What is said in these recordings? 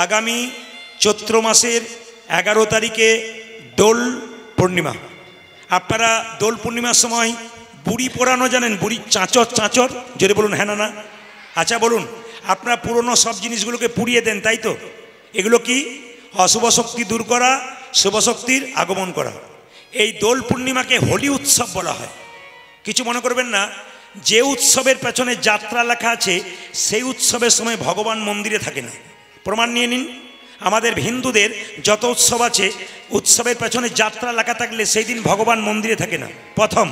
আগামী চৈত্র মাসের 11 তারিখে দোল পূর্ণিমা। আপনারা দোল পূর্ণিমার সময় বুড়ি পোড়ানো জানেন? বুড়ি চাঁচর চাঁচর, জোরে বলুন হ্যাঁ না না। আচ্ছা বলুন, আপনারা পুরনো সব জিনিসগুলোকে পুড়িয়ে দেন, তাই তো? এগুলো কি? অশুভ শক্তি দূর করা, শুভ শক্তির আগমন করা। এই দোল পূর্ণিমাকে হোলি উৎসব বলা হয়। কিছু মনে করবেন না, যে উৎসবের পেছনে যাত্রা লেখা আছে সেই উৎসবের সময় ভগবান মন্দিরে থাকে না। প্রমাণ নিয়ে নিন। আমাদের হিন্দুদের যত উৎসব আছে, উৎসবের পেছনে যাত্রা লেখা থাকলে সেই দিন ভগবান মন্দিরে থাকে না। প্রথম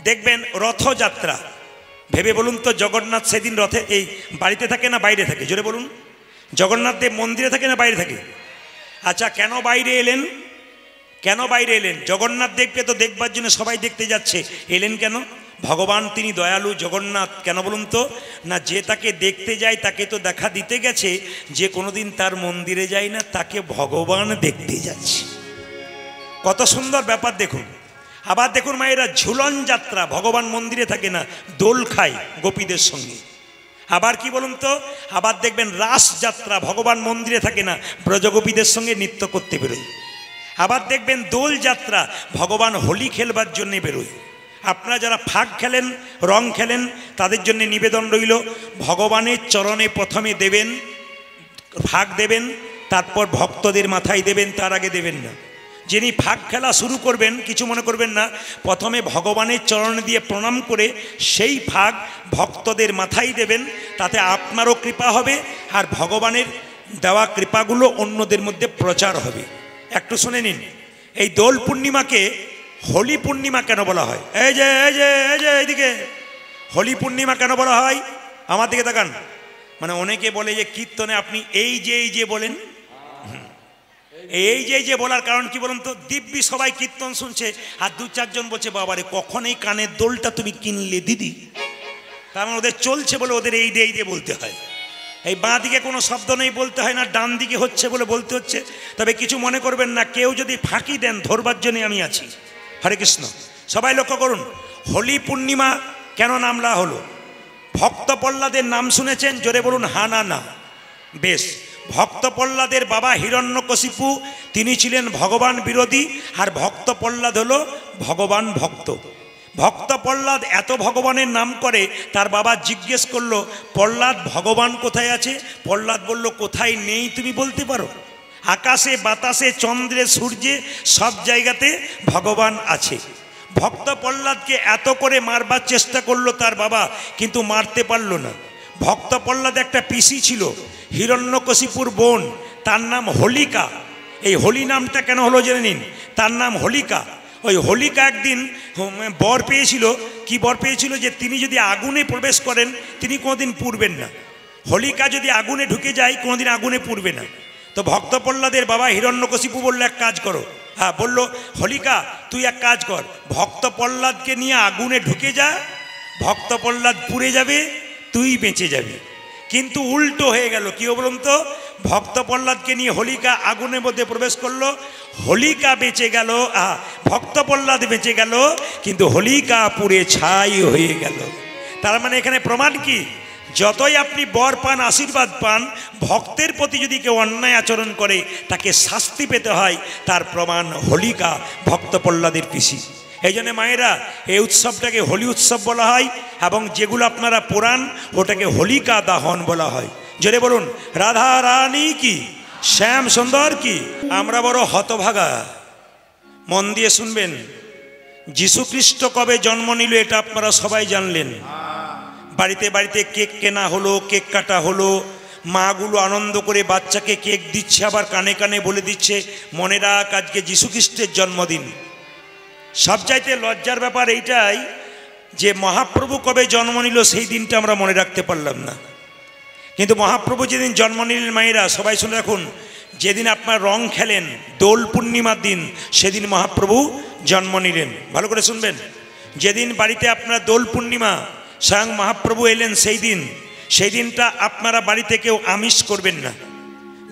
দেখবেন রথযাত্রা, ভেবে বলুন তো, জগন্নাথ সেদিন রথে এই বাড়িতে থাকে না বাইরে থাকে? জোরে বলুন। জগন্নাথ দেব মন্দিরে থাকে না বাইরে থাকে? আচ্ছা, কেন বাইরে এলেন? কেন বাইরে এলেন? জগন্নাথ দেবকে তো দেখবার জন্য সবাই দেখতে যাচ্ছে, এলেন কেন? ভগবান তিনি দয়ালু জগন্নাথ, কেন বলুন তো? না, যে তাকে দেখতে যায় তাকে তো দেখা দিতে গেছে, যে কোনোদিন তার মন্দিরে যায় না তাকে ভগবান দেখতে যাচ্ছে। কত সুন্দর ব্যাপার দেখুন। আবার দেখুন মায়েরা, ঝুলন যাত্রা, ভগবান মন্দিরে থাকে না, দোল খায় গোপীদের সঙ্গে। আবার কি বলুন তো, আবার দেখবেন রাস যাত্রা, ভগবান মন্দিরে থাকে না, ব্রজগোপীদের সঙ্গে নৃত্য করতে বেরোয়। আবার দেখবেন দোল যাত্রা, ভগবান হোলি খেলবার জন্যে বেরোয়। আপনারা যারা ফাগ খেলেন, রং খেলেন, তাদের জন্য নিবেদন রইল, ভগবানের চরণে প্রথমে দেবেন, ফাগ দেবেন, তারপর ভক্তদের মাথায় দেবেন, তার আগে দেবেন না। যিনি ফাগ খেলা শুরু করবেন, কিছু মনে করবেন না, প্রথমে ভগবানের চরণে দিয়ে প্রণাম করে সেই ফাগ ভক্তদের মাথায় দেবেন, তাতে আপনারও কৃপা হবে আর ভগবানের দেওয়া কৃপাগুলো অন্যদের মধ্যে প্রচার হবে। একটু শুনে নিন, এই দোল পূর্ণিমাকে হোলি পূর্ণিমা কেন বলা হয়? এই যে এই যে এই যে এইদিকে, হোলি পূর্ণিমা কেন বলা হয়? আমার দিকে তাকান। মানে অনেকে বলে যে কীর্তনে আপনি এই যে বলেন, এই যে বলার কারণ কি বলুন তো? দিব্যি সবাই কীর্তন শুনছে আর দু চারজন বলছে, বাবারে কখন এই কানের দোলটা তুমি কিনলে দিদি? তার মানে ওদের চলছে বলে ওদের এই যে বলতে হয়। এই বাঁ দিকে কোনো শব্দ নেই বলতে হয় না, ডান দিকে হচ্ছে বলে বলতে হচ্ছে। তবে কিছু মনে করবেন না, কেউ যদি ফাঁকি দেন ধরবার জন্য আমি আছি। হরে কৃষ্ণ। সবাই লক্ষ্য করুন, হোলি পূর্ণিমা কেন নামলা হলো? ভক্ত প্রহ্লাদের নাম শুনেছেন? জোরে বলুন হা না না। বেশ, ভক্ত প্রহ্লাদের বাবা হিরণ্যকশিপু, তিনি ছিলেন ভগবান বিরোধী, আর ভক্ত প্রহ্লাদ হলো ভগবান ভক্ত। ভক্ত প্রহ্লাদ এত ভগবানের নাম করে, তার বাবা জিজ্ঞেস করলো, প্রহ্লাদ ভগবান কোথায় আছে? প্রহ্লাদ বলল, কোথায় নেই তুমি বলতে পারো? আকাশে বাতাসে চন্দ্রে সূর্যে সব জায়গাতে ভগবান আছে। ভক্ত প্রহ্লাদকে এত করে মারবার চেষ্টা করলো তার বাবা, কিন্তু মারতে পারল না। ভক্ত প্রহ্লাদ একটা পিসি ছিল, হিরণ্যকশিপুর বোন, তার নাম হোলিকা। এই হোলি নামটা কেন হলো জেনে নিন। তার নাম হোলিকা। ওই হোলিকা একদিন বর পেয়েছিল। কি বর পেয়েছিল? যে তিনি যদি আগুনে প্রবেশ করেন তিনি কোনোদিন পুড়বেন না। হোলিকা যদি আগুনে ঢুকে যায় কোনোদিন আগুনে পুড়বে না। তো ভক্ত প্রহ্লাদের বাবা হিরণ্যকশিপু বললো, এক কাজ করো। হ্যাঁ, বললো, হোলিকা তুই এক কাজ কর, ভক্ত প্রহ্লাদকে নিয়ে আগুনে ঢুকে যা, ভক্ত প্রহ্লাদ পুড়ে যাবে, তুই বেঁচে যাবি। কিন্তু উল্টো হয়ে গেল। কি বলুন তো? ভক্ত প্রহ্লাদকে নিয়ে হোলিকা আগুনের মধ্যে প্রবেশ করলো, হোলিকা বেঁচে গেল, ভক্ত প্রহ্লাদ বেঁচে গেল, কিন্তু হোলিকা পুড়ে ছাই হয়ে গেল। তার মানে এখানে প্রমাণ কি? যতই আপনি বর পান, আশীর্বাদ পান, ভক্তের প্রতি যদি কেউ অন্যায় আচরণ করে তাকে শাস্তি পেতে হয়। তার প্রমাণ হোলিকা, ভক্ত প্রহ্লাদের পিসি। এই জন্য মায়েরা, এই উৎসবটাকে হোলি উৎসব বলা হয়, এবং যেগুলো আপনারা পুরাণ ওটাকে হোলিকা দাহন বলা হয়। জোরে বলুন রাধা রানী কি, শ্যাম সুন্দর কি। আমরা বড় হতভাগা। মন দিয়ে শুনবেন, যীশু খ্রিস্ট কবে জন্ম নিল এটা আপনারা সবাই জানলেন। বাড়িতে বাড়িতে কেক কেনা হলো, কেক কাটা হলো, মাগুলো আনন্দ করে বাচ্চাকে কেক দিচ্ছে, আবার কানে কানে বলে দিচ্ছে, মনে রাখ আজকে যীশু খ্রিস্টের জন্মদিন। সবচাইতে লজ্জার ব্যাপার এইটাই যে মহাপ্রভু কবে জন্ম নিল সেই দিনটা আমরা মনে রাখতে পারলাম না। কিন্তু মহাপ্রভু যেদিন জন্ম নিলেন মায়েরা, সবাই শুনে রাখুন, যেদিন আপনার রং খেলেন দোল পূর্ণিমার দিন, সেদিন মহাপ্রভু জন্ম নিলেন। ভালো করে শুনবেন, যেদিন বাড়িতে আপনার দোল পূর্ণিমা, স্বয়ং মহাপ্রভু এলেন সেই দিনটা আপনারা বাড়িতে কেউ আমিষ করবেন না,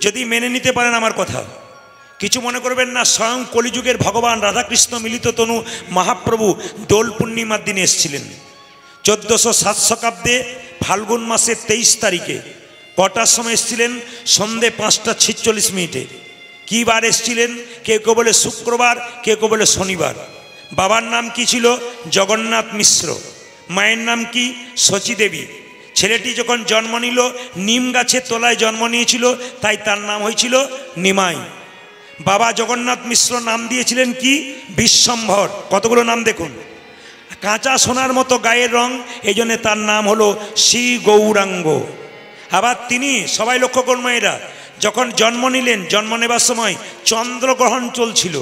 যদি মেনে নিতে পারেন আমার কথা। কিছু মনে করবেন না, স্বয়ং কলিযুগের ভগবান রাধাকৃষ্ণ মিলিত তনু মহাপ্রভু দোল পূর্ণিমার দিনে এসেছিলেন। 1407 শতাব্দে ফাল্গুন মাসের 23 তারিখে কটার সময় এসেছিলেন? সন্ধে 5:46। কি বার এসেছিলেন? কেউ কেউ বলে শুক্রবার, কেউ কেউ বলে শনিবার। বাবার নাম কি ছিল? জগন্নাথ মিশ্র। মায়ের নাম কি? শচী দেবী। ছেলেটি যখন জন্ম নিল নিম গাছের তলায় জন্ম নিয়েছিল, তাই তার নাম হয়েছিল নিমাই। বাবা জগন্নাথ মিশ্র নাম দিয়েছিলেন কি? বিশ্বম্ভর। কতগুলো নাম দেখুন। কাঁচা সোনার মতো গায়ের রং, এই জন্যে তার নাম হলো শ্রী গৌরাঙ্গ। আবার তিনি, সবাই লক্ষ্য করুন মায়েরা, যখন জন্ম নিলেন, জন্ম নেবার সময় চন্দ্রগ্রহণ চলছিল।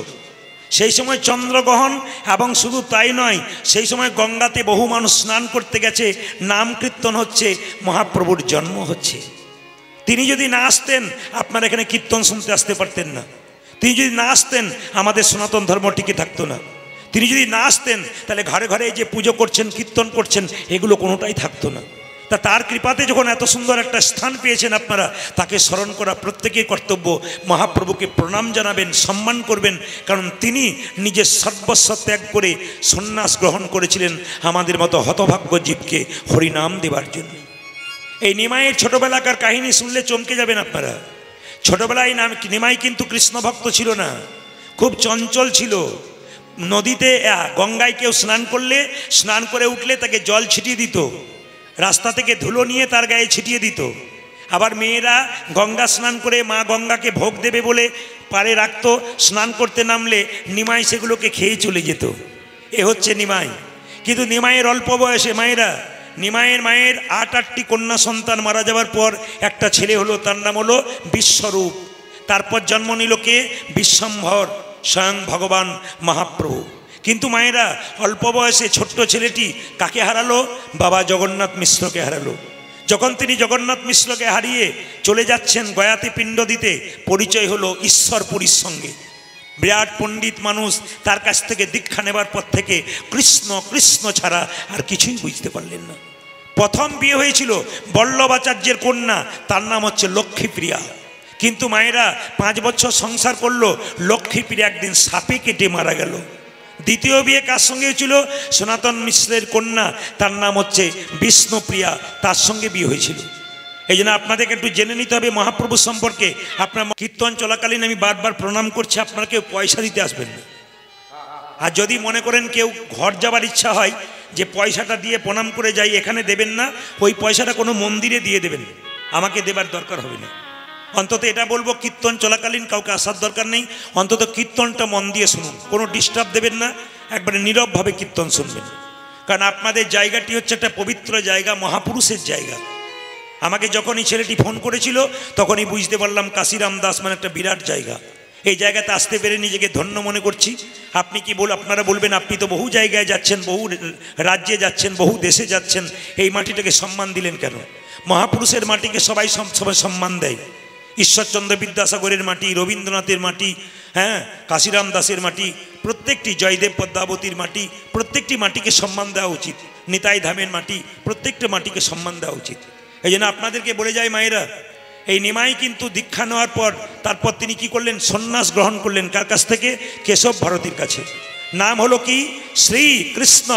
সেই সময় চন্দ্রগ্রহণ, এবং শুধু তাই নয়, সেই সময় গঙ্গাতে বহু মানুষ স্নান করতে গেছে, নাম কীর্তন হচ্ছে, মহাপ্রভুর জন্ম হচ্ছে। তিনি যদি না আসতেন আপনারা এখানে কীর্তন শুনতে আসতে পারতেন না। তিনি যদি না আসতেন আমাদের সনাতন ধর্ম টিকে থাকতো না। তিনি যদি না আসতেন তাহলে ঘরে ঘরে যে পুজো করছেন, কীর্তন করছেন, এগুলো কোনোটাই থাকতো না। তা তার কৃপাতে যখন এত সুন্দর একটা স্থান পেয়েছেন আপনারা, তাকে স্মরণ করা প্রত্যেকের কর্তব্য। মহাপ্রভুকে প্রণাম জানাবেন, সম্মান করবেন, কারণ তিনি নিজের সর্বস্ব ত্যাগ করে সন্ন্যাস গ্রহণ করেছিলেন আমাদের মতো হতভাগ্য জীবকে হরিনাম দেবার জন্য। এই নিমাইয়ের ছোটবেলাকার কাহিনী শুনলে চমকে যাবেন আপনারা। ছোটবেলায় নিমাই কিন্তু কৃষ্ণ ভক্ত ছিল না, খুব চঞ্চল ছিল। নদীতে গঙ্গায় কেউ স্নান করলে, স্নান করে উঠলে তাকে জল ছিটিয়ে দিত, রাস্তা থেকে ধুলো নিয়ে তার গায়ে ছিটিয়ে দিত। আবার মেয়েরা গঙ্গা স্নান করে মা গঙ্গাকে ভোগ দেবে বলে পাড়ে রাখত, স্নান করতে নামলে নিমাই সেগুলোকে খেয়ে চলে যেত। এ হচ্ছে নিমাই। কিন্তু নিমাইয়ের অল্প বয়সে মায়েরা, নিমাইয়ের মায়ের 8টি কন্যা সন্তান মারা যাওয়ার পর একটা ছেলে হলো, তার নাম হলো বিশ্বরূপ। তারপর জন্ম নিল কে? বিশ্বম্ভর, স্বয়ং ভগবান মহাপ্রভু। কিন্তু মায়েরা অল্প বয়সে ছোট্ট ছেলেটি কাকে হারালো? বাবা জগন্নাথ মিশ্রকে হারালো। যখন তিনি জগন্নাথ মিশ্রকে হারিয়ে চলে যাচ্ছেন গয়াতে পিণ্ড দিতে, পরিচয় হলো ঈশ্বরপুরীর সঙ্গে। বিরাট পণ্ডিত মানুষ, তার কাছ থেকে দীক্ষা নেবার পর থেকে কৃষ্ণ কৃষ্ণ ছাড়া আর কিছুই বুঝতে পারলেন না। প্রথম বিয়ে হয়েছিল বল্লভাচার্যের কন্যা, তার নাম হচ্ছে লক্ষ্মীপ্রিয়া। কিন্তু মায়েরা 5 বছর সংসার করলো, লক্ষ্মীপ্রিয়া একদিন সাপে কেটে মারা গেল। দ্বিতীয় বিয়ে কার সঙ্গে হয়েছিল? সনাতন মিশ্রের কন্যা, তার নাম হচ্ছে বিষ্ণুপ্রিয়া, তার সঙ্গে বিয়ে হয়েছিল। এই জন্য আপনাদেরকে একটু জেনে নিতে হবে মহাপ্রভু সম্পর্কে। আপনার কীর্তন চলাকালীন আমি বারবার প্রণাম করছি, আপনারা কেউ পয়সা দিতে আসবেন না। আর যদি মনে করেন কেউ ঘর যাবার ইচ্ছা হয় যে পয়সাটা দিয়ে প্রণাম করে যাই, এখানে দেবেন না, ওই পয়সাটা কোনো মন্দিরে দিয়ে দেবেন, আমাকে দেবার দরকার হবে না। অন্তত এটা বলবো, কীর্তন চলাকালীন কাউকে আসার দরকার নেই, অন্তত কীর্তনটা মন দিয়ে শুনুন, কোনো ডিস্টার্ব দেবেন না, একবারে নীরবভাবে কীর্তন শুনবেন। কারণ আপনাদের জায়গাটি হচ্ছে একটা পবিত্র জায়গা, মহাপুরুষের জায়গা। আমাকে যখন এই ছেলেটি ফোন করেছিল তখনই বুঝতে পারলাম কাশিরাম দাস মানে একটা বিরাট জায়গা। এই জায়গাতে আসতে পেরে নিজেকে ধন্য মনে করছি। আপনি কি আপনারা বলবেন, আপনি তো বহু জায়গায় যাচ্ছেন, বহু রাজ্যে যাচ্ছেন, বহু দেশে যাচ্ছেন, এই মাটিটাকে সম্মান দিলেন কেন? মহাপুরুষের মাটিকে সবাই সম্মান দেয়। ঈশ্বরচন্দ্র বিদ্যাসাগরের মাটি, রবীন্দ্রনাথের মাটি, কাশিরাম দাসের মাটি, প্রত্যেকটি জয়দেব পদ্মাবতীর মাটি, প্রত্যেকটি মাটিকে সম্মান দেওয়া উচিত। নিতাই ধামের মাটি, প্রত্যেকটা মাটিকে সম্মান দেওয়া উচিত। এই জন্য আপনাদেরকে বলে যায় মায়েরা, এই নিমাই কিন্তু দীক্ষা নেওয়ার পর তারপর তিনি কি করলেন? সন্ন্যাস গ্রহণ করলেন। কার কাছ থেকে? কেশব ভারতীর কাছে। নাম হলো কি? শ্রী কৃষ্ণ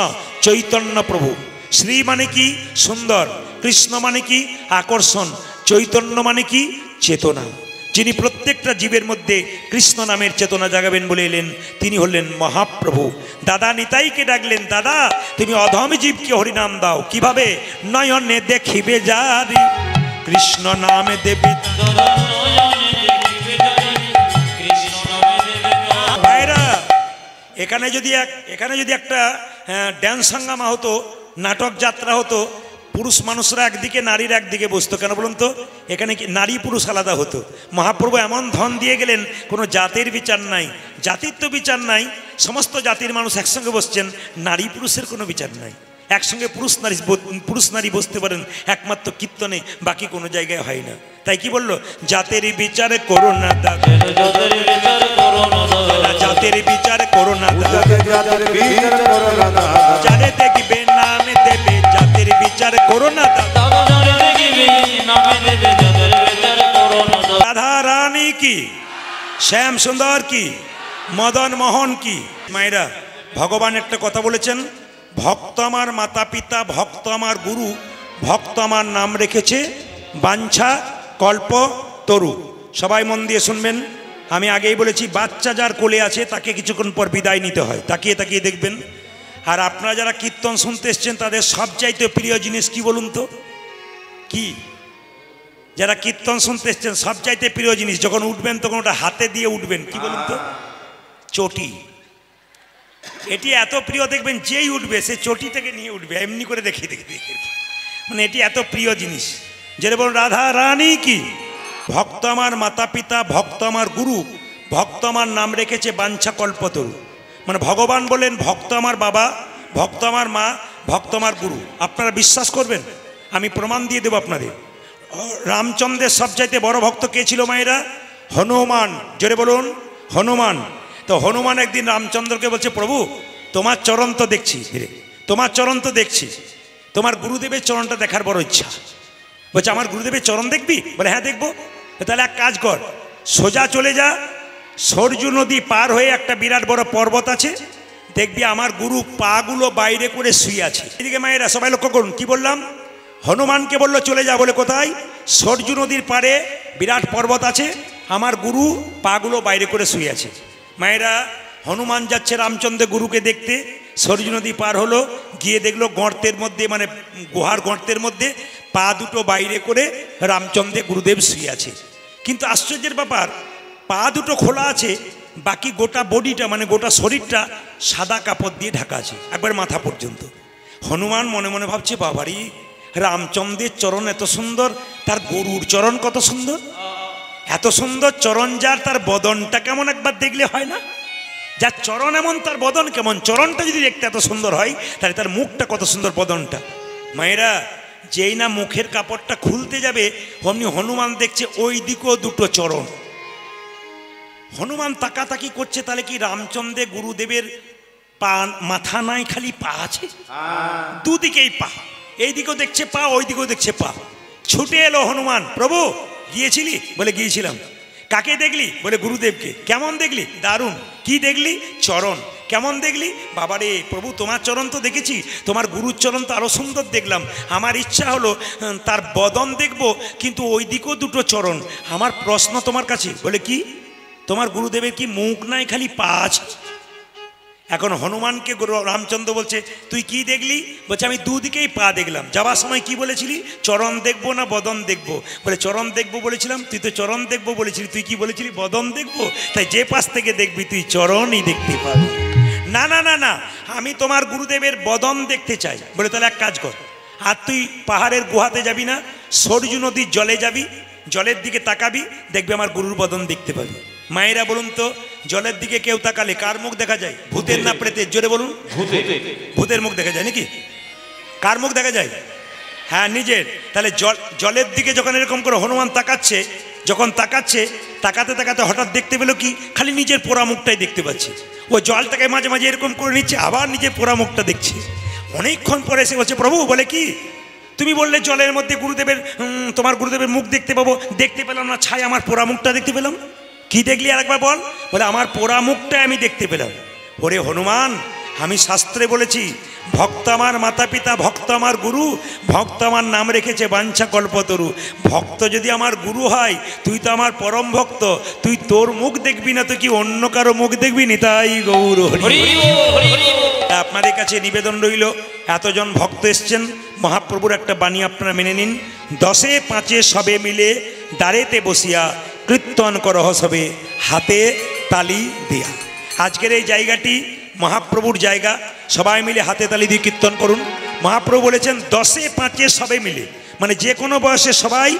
চৈতন্য প্রভু। শ্রী মানে কি? সুন্দর। কৃষ্ণ মানে কি? আকর্ষণ। চৈতন্য মানে কি? চেতনা। যিনি প্রত্যেকটা জীবের মধ্যে কৃষ্ণ নামের চেতনা জাগাবেন বলে এলেন, তিনি হলেন মহাপ্রভু। দাদা নিতাইকে ডাকলেন, দাদা তুমি অধম জীবকে হরিনাম দাও। কিভাবে? নয়নে দেখিবে যারি কৃষ্ণ নামে দেবী। ভাইরা, এখানে যদি একটা ড্যান্স হাঙ্গামা হতো, নাটক যাত্রা হতো, পুরুষ মানুষরা একদিকে, নারীরা একদিকে বসতো, কেন বলুন তো? এখানে কি নারী পুরুষ আলাদা হতো? মহাপ্রভু এমন ধন দিয়ে গেলেন, কোনো জাতির বিচার নাই, জাতির তো বিচার নাই, সমস্ত জাতির মানুষ একসঙ্গে বসছেন, নারী পুরুষের কোনো বিচার নাই। একসঙ্গে পুরুষ নারী বসতে পারেন একমাত্র কীর্তনে, বাকি কোনো জায়গায় হয় না। তাই কি বললো? জাতের বিচার করো না দাদা, জাতের বিচার করো না দাদা, যারে দেখবে নামে দেবে, জাতের বিচার করো না দাদা। রাধা রানী কি, শ্যাম সুন্দর কি, মদন মোহন কি। মায়েরা, ভগবান একটা কথা বলেছেন, ভক্ত আমার মাতা পিতা, ভক্ত আমার গুরু, ভক্ত আমার নাম রেখেছে বাঞ্ছা কল্প তরু। সবাই মন দিয়ে শুনবেন। আমি আগেই বলেছি, বাচ্চা যার কোলে আছে তাকে কিছুক্ষণ পর বিদায় নিতে হয়, তাকিয়ে তাকিয়ে দেখবেন। আর আপনারা যারা কীর্তন শুনতে এসছেন তাদের সবচাইতে প্রিয় জিনিস কি বলুন তো? কি? যারা কীর্তন শুনতে এসছেন সবচাইতে প্রিয় জিনিস, যখন উঠবেন তখন ওটা হাতে দিয়ে উঠবেন, কি বলুন তো? চটি। এটি এত প্রিয়, দেখবেন যেই উঠবে সে চটি থেকে নিয়ে উঠবে, এমনি করে দেখি দেখি দেখি, মানে এটি এত প্রিয় জিনিস। যেটা বলুন রাধা রানী কি, ভক্ত আমার মাতা পিতা, ভক্ত আমার গুরু, ভক্ত আমার নাম রেখেছে বাঞ্ছা কল্পতরু। মানে ভগবান বলেন ভক্ত আমার বাবা, ভক্ত আমার মা, ভক্ত আমার গুরু। আপনারা বিশ্বাস করবেন? আমি প্রমাণ দিয়ে দেবো আপনাদের। রামচন্দ্রের সবচাইতে বড় ভক্ত কে ছিল মায়েরা? হনুমান। জোরে বলুন হনুমান। তো হনুমান একদিন রামচন্দ্রকে বলছে, প্রভু তোমার চরণ তো দেখছি, তোমার চরণ তো দেখছি, তোমার গুরুদেবের চরণটা দেখার বড় ইচ্ছা। বলছে আমার গুরুদেবের চরণ দেখবি? বলে হ্যাঁ দেখবো। তাহলে এক কাজ কর, সোজা চলে যা, সরজু নদী পার হয়ে একটা বিরাট বড় পর্বত আছে, দেখবি আমার গুরু পাগুলো বাইরে করে শুয়ে আছে। এদিকে মায়েরা সবাই লক্ষ্য করুন, কি বললাম? হনুমানকে বললো চলে যা, বলে কোথায়? সরজু নদীর পাড়ে বিরাট পর্বত আছে, আমার গুরু পাগুলো বাইরে করে শুয়ে আছে। মায়েরা হনুমান যাচ্ছে রামচন্দ্র গুরুকে দেখতে, সরজু নদী পার হলো, গিয়ে দেখলো গর্তের মধ্যে, মানে গুহার গর্তের মধ্যে পা দুটো বাইরে করে রামচন্দ্রের গুরুদেব শুয়ে আছে। কিন্তু আশ্চর্যের ব্যাপার, পা দুটো খোলা আছে, বাকি গোটা বডিটা মানে গোটা শরীরটা সাদা কাপড় দিয়ে ঢাকা আছে, একবার মাথা পর্যন্ত। হনুমান মনে মনে ভাবছে, বাবারি রামচন্দ্রের চরণ এত সুন্দর, তার গরুর চরণ কত সুন্দর, এত সুন্দর চরণ যার, তার বদনটা কেমন একবার দেখলে হয় না? যার চরণ এমন তার বদন কেমন? চরণটা যদি দেখতে এত সুন্দর হয় তাহলে তার মুখটা কত সুন্দর, বদনটা। মায়েরা যেই না মুখের কাপড়টা খুলতে যাবে অমনি হনুমান দেখছে ওই দিকেও দুটো চরণ। হনুমান তাকাতাকি করছে, তাহলে কি রামচন্দ্রের গুরুদেবের পা মাথা নাই, খালি পা আছে, দুদিকেই পা, এই দিকেও দেখছে পা, ওই দিকেও দেখছে পা। ছুটে এলো হনুমান, প্রভু গিয়েছিলি? বলে গিয়েছিলাম। কাকে দেখলি? বলে গুরুদেবকে। কেমন দেখলি? দারুণ। কি দেখলি? চরণ। কেমন দেখলি? বাবারে প্রভু তোমার চরণ তো দেখেছি, তোমার গুরুর চরণ তো আরো সুন্দর দেখলাম। আমার ইচ্ছা হলো তার বদন দেখব, কিন্তু ওই দিকেও দুটো চরণ। আমার প্রশ্ন তোমার কাছে। বলে কি? তোমার গুরুদেবের কি মুখ নাই, খালি পা আছে? এখন হনুমানকে রামচন্দ্র বলছে, তুই কি দেখলি? বলছে আমি দুদিকেই পা দেখলাম। যাওয়ার সময় কি বলেছিলি? চরণ দেখবো না বদন দেখবো? বলে চরণ দেখবো বলেছিলাম। তুই তো চরণ দেখবো বলেছিলি, তুই কি বলেছিলি? বদন দেখবো। তাই যে পাশ থেকে দেখবি তুই চরণই দেখতে পাবি। না না না না, আমি তোমার গুরুদেবের বদন দেখতে চাই। বলে তাহলে এক কাজ কর, আর তুই পাহাড়ের গুহাতে যাবি না, সরজু নদীর জলে যাবি, জলের দিকে তাকাবি, দেখবি আমার গুরুর বদন দেখতে পাবি। মায়েরা বলুন তো, জলের দিকে কেউ তাকালে কার মুখ দেখা যায়? ভূতের না প্রেতের? জোরে বলুন। ভূতের মুখ দেখা যায় নাকি? কার মুখ দেখা যায়? হ্যাঁ নিজের। তাহলে জলের দিকে যখন এরকম করে হনুমান তাকাচ্ছে, যখন তাকাচ্ছে, তাকাতে তাকাতে হঠাৎ দেখতে পেলো কি? খালি নিজের পোড়া মুখটাই দেখতে পাচ্ছে। ও জলটাকে মাঝে মাঝে এরকম করে নিচ্ছে, আবার নিজের পোড়া মুখটা দেখছে। অনেকক্ষণ পরে এসে বলছে, প্রভু বলে কি? তুমি বললে জলের মধ্যে গুরুদেবের, তোমার গুরুদেবের মুখ দেখতে পাবো, দেখতে পেলাম না, ছাই আমার পোড়া মুখটা দেখতে পেলাম। কি দেখলি আরেকবার বল? বলে আমার পোড়া মুখটা আমি দেখতে পেলাম। ওরে হনুমান, আমি শাস্ত্রে বলেছি ভক্ত আমার মাতা পিতা, ভক্ত আমার গুরু, ভক্ত আমার নাম রেখেছে বাঞ্ছা কল্পতরু। ভক্ত যদি আমার গুরু হয়, তুই তো আমার পরম ভক্ত, তুই তোর মুখ দেখবি না তো কি অন্য কারো মুখ দেখবি? নিতাই গৌর হরি। আপনাদের কাছে নিবেদন রইল, এতজন ভক্ত এসছেন, মহাপ্রভুর একটা বাণী আপনারা মেনে নিন। 10 5 সবে মিলে দাঁড়েতে বসিয়া কীর্তন করহ সবে, হাতে তালি দিয়া। আজকের এই জায়গাটি মহাপ্রভুর জায়গা, সবাই মিলে হাতে তালি দিয়ে কীর্তন করুন। মহাপ্রভু বলেছেন 10 5 সবে মিলে, মানে যে কোনো বয়সে সবাই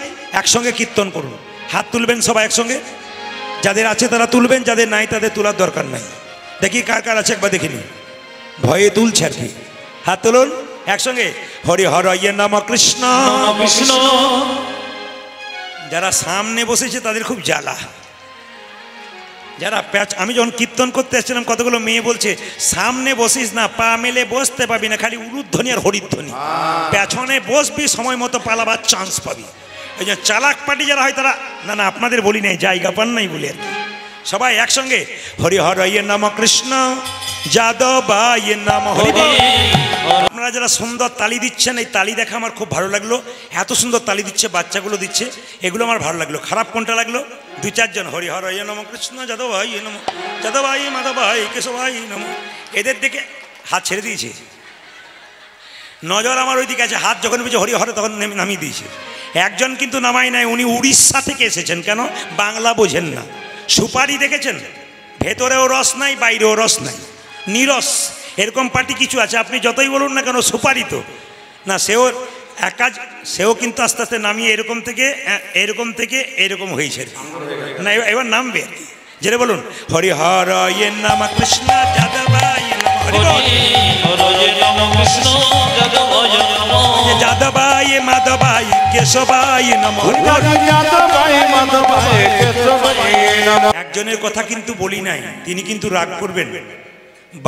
একসঙ্গে কীর্তন করুন। হাত তুলবেন সবাই একসঙ্গে, যাদের আছে তারা তুলবেন, যাদের নাই তাদের তোলার দরকার নাই। দেখি কার কার আছে একবার দেখিনি, ভয়ে তুলছে আর কি। হাত তুলুন একসঙ্গে, হরি হর নাম কৃষ্ণ কৃষ্ণ। যারা সামনে বসেছে তাদের খুব জ্বালা, যারা আমি যখন কীর্তন করতে আসছিলাম কতগুলো মেয়ে বলছে সামনে বসিস না, পা মেলে বসতে পাবি না, খালি উলুধ্বনি আর হরিধ্বনি। পেছনে বসবি, সময় মতো পালাবার চান্স পাবি। এই যে চালাক পার্টি যারা হয় তারা, না না আপনাদের বলি নাই, জায়গা পান নাই বলে আর কি। সবাই একসঙ্গে, হরি হর নাম কৃষ্ণ যাদব নাম হরি। আপনারা আপনারা যারা সুন্দর তালি দিচ্ছেন, এই তালি দেখা আমার খুব ভালো লাগলো। এত সুন্দর তালি দিচ্ছে, বাচ্চাগুলো দিচ্ছে, এগুলো আমার ভালো লাগলো। খারাপ কোনটা লাগলো? দু চারজন হরিহর ইয়ে নম, কৃষ্ণ যাদব ভাই ইয়ে নম, যাদব ভাই, মাধব ভাই, কেশব ভাই নম, এদের দিকে হাত ছেড়ে দিয়েছে। নজর আমার ওই দিকে আছে, হাত যখন বুঝে হরিহরে তখন নামিয়ে দিয়েছে। একজন কিন্তু নামাই নাই, উনি উড়িষ্যা থেকে এসেছেন। কেন? বাংলা বোঝেন না। সুপারি দেখেছেন, ভেতরেও রস নাই, বাইরেও রস নাই, নিরস। এরকম পার্টি কিছু আছে, আপনি যতই বলুন না কেন সুপারি তো না। সেও কিন্তু আস্তে আস্তে নামিয়ে এরকম থেকে এরকম হয়েছে না। এবার নামবে, যেটা বলুন হরিহর ইয়ে নাম কৃষ্ণ যাদবাই যাদবাই মাধবাই কেশবাই নম। একজনের কথা কিন্তু বলি নাই, তিনি কিন্তু রাগ করবেন।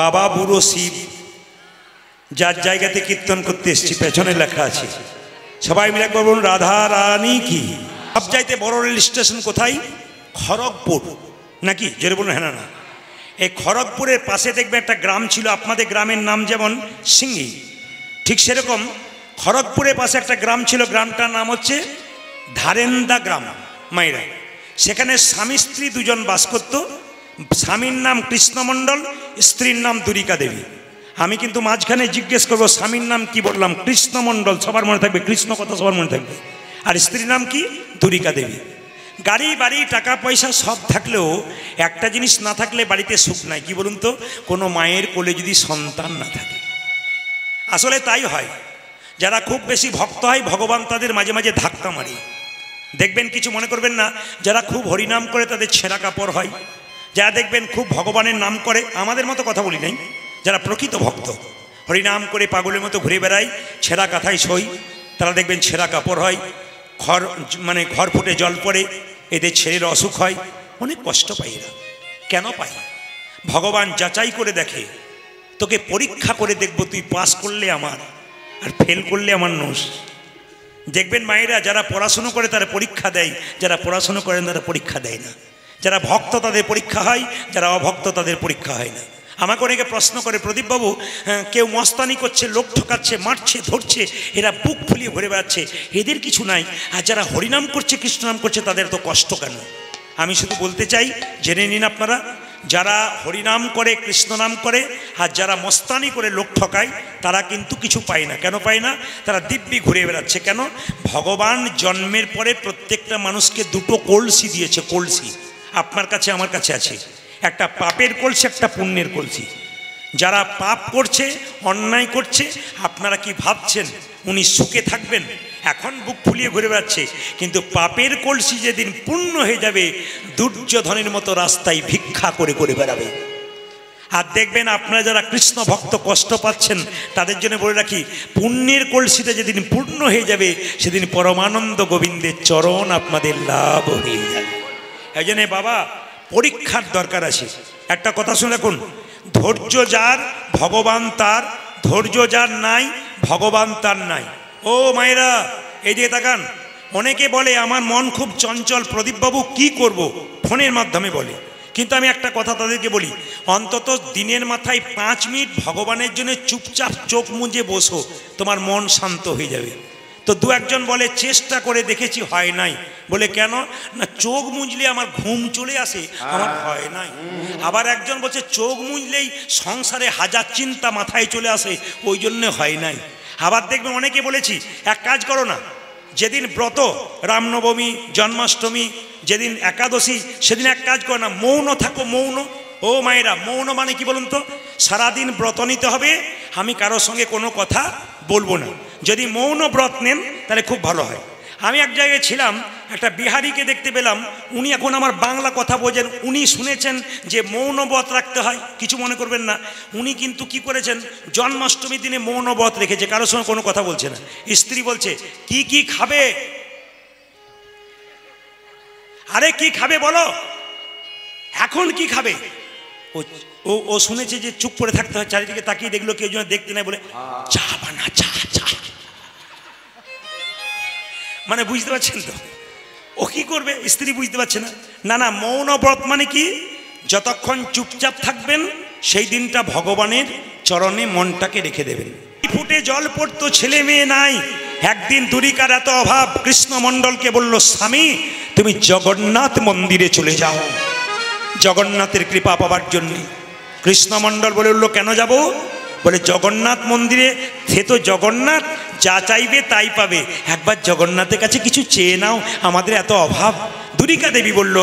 বাবা বুড়ো শিব, যার জায়গাতে কীর্তন করতে এসেছি, পেছনে লেখা আছে। সবাই মিলে বলুন রাধা রানী কি। সবচাইতে বড় রেল স্টেশন কোথায়? খড়গপুর নাকি? যেটা বলুন। হ্যাঁ না, এই খড়গপুরের পাশে দেখবে একটা গ্রাম ছিল। আপনাদের গ্রামের নাম যেমন সিঙ্গি, ঠিক সেরকম খড়গপুরের পাশে একটা গ্রাম ছিল। গ্রামটার নাম হচ্ছে ধারেন্দা গ্রাম মাইরা। সেখানে স্বামী স্ত্রী দুজন বাস করত। স্বামীর নাম কৃষ্ণমণ্ডল, স্ত্রীর নাম দুরিকা দেবী। আমি কিন্তু মাঝখানে জিজ্ঞেস করবো স্বামীর নাম কি? বললাম কৃষ্ণমণ্ডল, সবার মনে থাকবে। কৃষ্ণ কথা সবার মনে থাকবে। আর স্ত্রীর নাম কি? দুরিকা দেবী। গাড়ি বাড়ি টাকা পয়সা সব থাকলেও একটা জিনিস না থাকলে বাড়িতে সুখ নাই। কি বলুন তো? কোনো মায়ের কোলে যদি সন্তান না থাকে। আসলে তাই হয়। যারা খুব বেশি ভক্ত হয়, ভগবান তাদের মাঝে মাঝে ধাক্কা মারে। দেখবেন, কিছু মনে করবেন না, যারা খুব হরিনাম করে তাদের ছেঁড়া কাপড় হয়। যারা দেখবেন খুব ভগবানের নাম করে, আমাদের মতো কথা বলি নাই, যারা প্রকৃত ভক্ত হরিনাম করে পাগলের মতো ঘুরে বেড়ায়, ছেঁড়া কাঁথায় সই, তারা দেখবেন ছেঁড়া কাপড় হয়, ঘর ফুটে জল পড়ে, এদের ছেলের অসুখ হয়, অনেক কষ্ট পাই এরা। কেন পাই? ভগবান যাচাই করে দেখে, তোকে পরীক্ষা করে দেখবো, তুই পাস করলে আমার, আর ফেল করলে আমার নোস। দেখবেন মায়েরা যারা পড়াশুনো করে তারা পরীক্ষা দেয়, যারা পড়াশুনো করেন তারা পরীক্ষা দেয় না। যারা ভক্ত তাদের পরীক্ষা হয়, যারা অভক্ত তাদের পরীক্ষা হয় না। আমাকে অনেকে প্রশ্ন করে, প্রদীপবাবু কেউ মস্তানি করছে, লোক ঠকাচ্ছে, মারছে, ধরছে, এরা বুক ফুলিয়ে ঘুরে বেড়াচ্ছে, এদের কিছু নাই, আর যারা হরিনাম করছে, কৃষ্ণনাম করছে, তাদের তো কষ্ট কেন? আমি শুধু বলতে চাই, জেনে নিন আপনারা, যারা হরিনাম করে, কৃষ্ণনাম করে, আর যারা মস্তানি করে লোক ঠকায়, তারা কিন্তু কিছু পায় না। কেন পায় না? তারা দিব্যি ঘুরে বেড়াচ্ছে। কেন? ভগবান জন্মের পরে প্রত্যেকটা মানুষকে দুটো কলসি দিয়েছে। কলসি আপনার কাছে আমার কাছে আছে, একটা পাপের কলসি, একটা পুণ্যের কলসি। যারা পাপ করছে, অন্যায় করছে, আপনারা কি ভাবছেন উনি সুখে থাকবেন? এখন বুক ফুলিয়ে ঘুরে বেড়াচ্ছে, কিন্তু পাপের কলসি যেদিন পূর্ণ হয়ে যাবে, দুর্যোধনের মতো রাস্তায় ভিক্ষা করে করে বেড়াবে। আর দেখবেন আপনারা যারা কৃষ্ণ ভক্ত কষ্ট পাচ্ছেন, তাদের জন্য বলে রাখি, পুণ্যের কলসিটা যেদিন পূর্ণ হয়ে যাবে, সেদিন পরমানন্দ গোবিন্দের চরণ আপনাদের লাভ হয়ে যাবে। এই জন্য বাবা, পরীক্ষার দরকার আছে। একটা কথা শুনে রাখুন, ধৈর্য যার ভগবান তার, ধৈর্য যার নাই ভগবান তার নাই। ও মায়েরা, এই দিকে তাকান। অনেকে বলে আমার মন খুব চঞ্চল, প্রদীপবাবু কি করব? ফোনের মাধ্যমে বলে। কিন্তু আমি একটা কথা তাদেরকে বলি, অন্তত দিনের মাথায় 5 মিনিট ভগবানের জন্য চুপচাপ চোখ মুজে বসো, তোমার মন শান্ত হয়ে যাবে। তো দু একজন বলে চেষ্টা করে দেখেছি, হয় নাই। বলে কেন? না, চোখ মুজলে আমার ঘুম চলে আসে, আমার হয় নাই। আবার একজন বলছে চোখ মুজলেই সংসারে হাজার চিন্তা মাথায় চলে আসে, ওই জন্য হয় নাই। আবার দেখবেন অনেকে বলেছি, এক কাজ করো না, যেদিন ব্রত, রামনবমী, জন্মাষ্টমী, যেদিন একাদশী, সেদিন এক কাজ করো না, মৌন থাকো। মৌন। ও মায়েরা, মৌন মানে কি বলুন তো? সারাদিন ব্রত নিতে হবে, আমি কারোর সঙ্গে কোনো কথা বলবো না। যদি মৌন ব্রত নেন তাহলে খুব ভালো হয়। আমি এক জায়গায় ছিলাম, একটা বিহারিকে দেখতে পেলাম, উনি এখন আমার বাংলা কথা বোঝেন। উনি শুনেছেন যে মৌন ব্রত রাখতে হয়, কিছু মনে করবেন না। উনি কিন্তু কি করেছেন, জন্মাষ্টমীর দিনে মৌন ব্রত রেখেছে, কারোর সঙ্গে কোনো কথা বলছে না। স্ত্রী বলছে কি কি খাবে? আরে কি খাবে বলো, এখন কি খাবে? ও শুনেছে যে চুপ করে থাকতে হয়, চারিদিকে তাকিয়ে দেখলো কেউ যেন দেখতে নাই, বলে চা বানা, চা চা। মানে বুঝতে পারছেন তো ও কি করবে? স্ত্রী বুঝতে পারছে না। না না, মৌন ব্রত মানে কি? যতক্ষণ চুপচাপ থাকবেন সেই দিনটা ভগবানের চরণে মনটাকে রেখে দেবেন। ফুটে জল পড়তো, ছেলে মেয়ে নাই। একদিন দুরিকার এত অভাব, কৃষ্ণমণ্ডলকে বলল, স্বামী তুমি জগন্নাথ মন্দিরে চলে যাও জগন্নাথের কৃপা পাবার জন্য। কৃষ্ণমণ্ডল বলে উঠল, কেন যাব? বলে জগন্নাথ মন্দিরে, সে তো জগন্নাথ, যা চাইবে তাই পাবে, একবার জগন্নাথের কাছে কিছু চেয়ে নাও, আমাদের এত অভাব। দুরিকা দেবী বলল,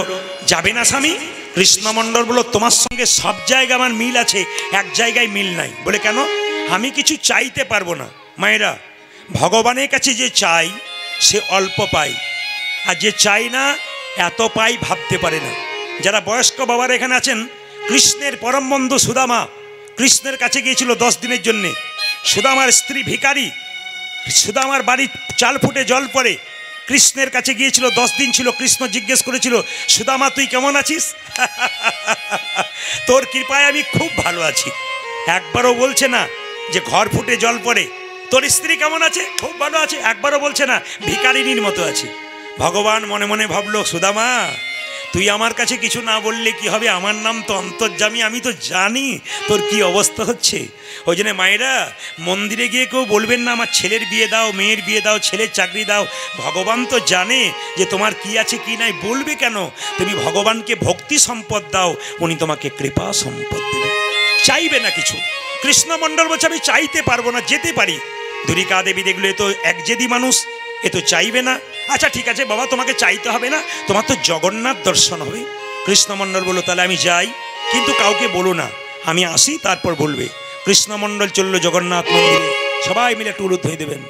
যাবে না স্বামী? কৃষ্ণমণ্ডল বলল, তোমার সঙ্গে সব জায়গায় আমার মিল আছে, এক জায়গায় মিল নাই। বলে কেন? আমি কিছু চাইতে পারবো না। মায়েরা, ভগবানের কাছে যে চাই সে অল্প পায়, আর যে চাই না এত পাই ভাবতে পারে না। যারা বয়স্ক বাবার এখানে আছেন, কৃষ্ণের পরম বন্ধু সুদামা কৃষ্ণের কাছে গিয়েছিল 10 দিনের জন্যে। সুদামার স্ত্রী ভিখারি, সুদামার বাড়ি চাল ফুটে জল পড়ে, কৃষ্ণের কাছে গিয়েছিল, 10 দিন ছিল। কৃষ্ণ জিজ্ঞেস করেছিল, সুদামা তুই কেমন আছিস? তোর কৃপায় আমি খুব ভালো আছি। একবারও বলছে না যে ঘর ফুটে জল পড়ে। তোর স্ত্রী কেমন আছে? খুব ভালো আছে। একবারও বলছে না ভিখারিনীর মতো আছে। ভগবান মনে মনে ভাবলো, সুদামা তুই আমার কাছে কিছু না বললে কি হবে? আমার নাম তো অন্তর্যামী, আমি তো জানি তোর কি অবস্থা হচ্ছে। ওই জন্য মায়েরা, মন্দিরে গিয়ে কেউ বলবেন না আমার ছেলের বিয়ে দাও, মেয়ের বিয়ে দাও, ছেলের চাকরি দাও। ভগবান তো জানে যে তোমার কি আছে কি নাই। বলবে কেন? তুমি ভগবানকে ভক্তি সম্পদ দাও, উনি তোমাকে কৃপা সম্পদ দেবে। চাইবে না কিছু। কৃষ্ণমণ্ডল বলছে, আমি চাইতে পারবো না, যেতে পারি। দুরিকা দেবী দেখলো এ তো একজেদি মানুষ, এ তো চাইবে না। আচ্ছা ঠিক আছে বাবা, তোমাকে চাইতে হবে না, তোমার তো জগন্নাথ দর্শন হবে। কৃষ্ণমণ্ডল বলল, তাহলে আমি যাই, কিন্তু কাউকে বলো না, আমি আসি তারপর বলবে। কৃষ্ণমণ্ডল চললো জগন্নাথ মন্দিরে। সবাই মিলে একটু উলুধ্বনি দেবেন,